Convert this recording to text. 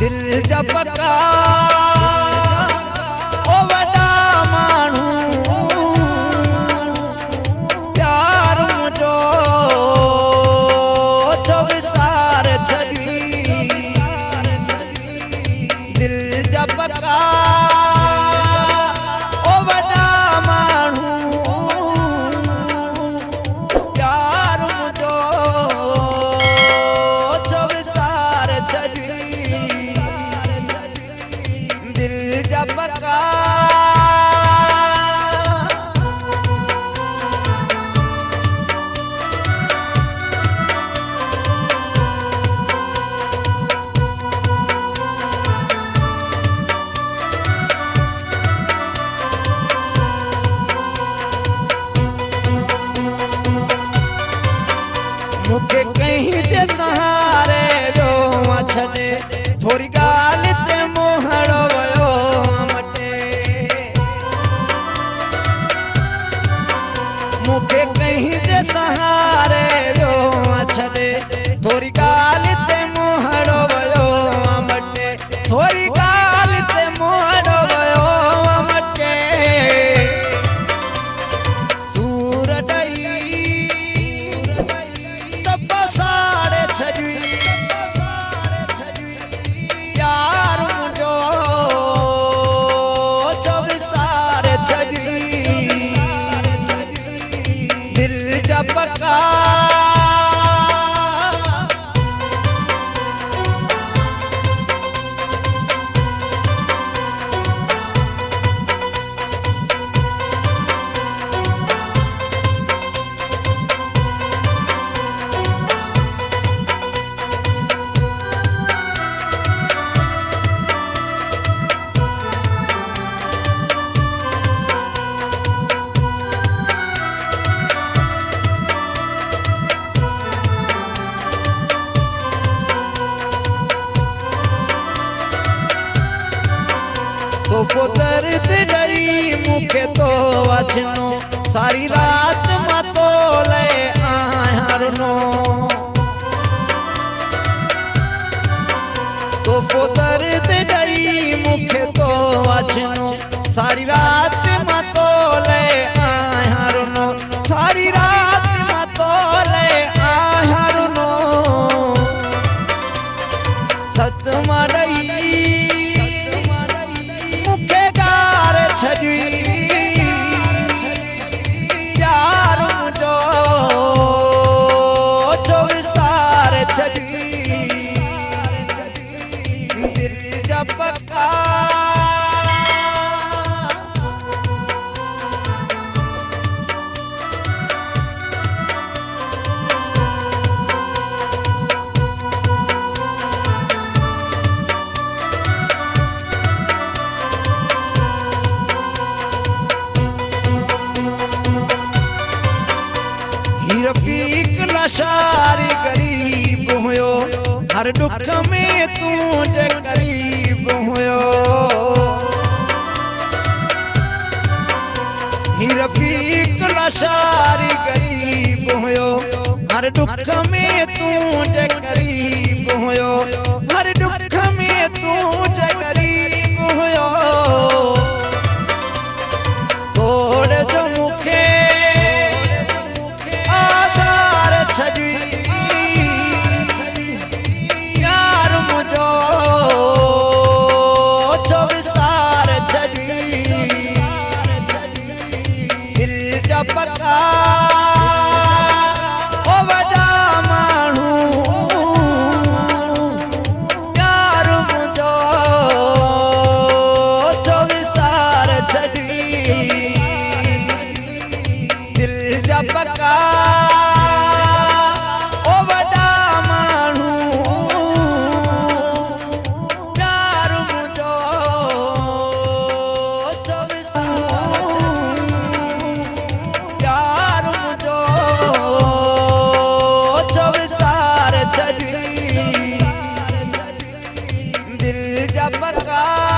दिल जपका ओ वडा मानू प्यार मुझो जो विसार छड़ी दिल जपका ओ वडा मानू प्यार मुझो जो विसार छड़ी दिल जपका मुके कहीं जे सहारे जो छड़े थोड़ी गाल ते मोहड़ो वयो मटे मुके कहीं जे सहारे जो छड़े थोड़ी गाल ते मोहड़ो वयो मटे थोड़ी गाल ते मोहड़ो वयो मटे सूर डई सब साड़े छड़ी यार मुझो जो विसार छड़ी दिल जपका तो दर्द डई मुखे तो वचनो सारी रात मतो ले आहरनो तो दर्द डई मुखे तो वचनो सारी रात मतो ले आहरनो सारी रात मतो ले आहरनो सतमा डई छड़ी प्यार मुझो जो विसार छड़ी दिल जपका रफीक लाशारी गरीब हुयो हर दुख में तू जे करीब हुयो ही रफीक लाशारी गरीब हुयो हर दुख में तू जे करीब हुयो हर दुख में तू जे करीब हुयो तोड़ जो मुखे यार मुझो जो विसार छड़ी दिल जपका ओ वडा मानू यार मुझो जो विसार छड़ी दिल जपका दिल जपका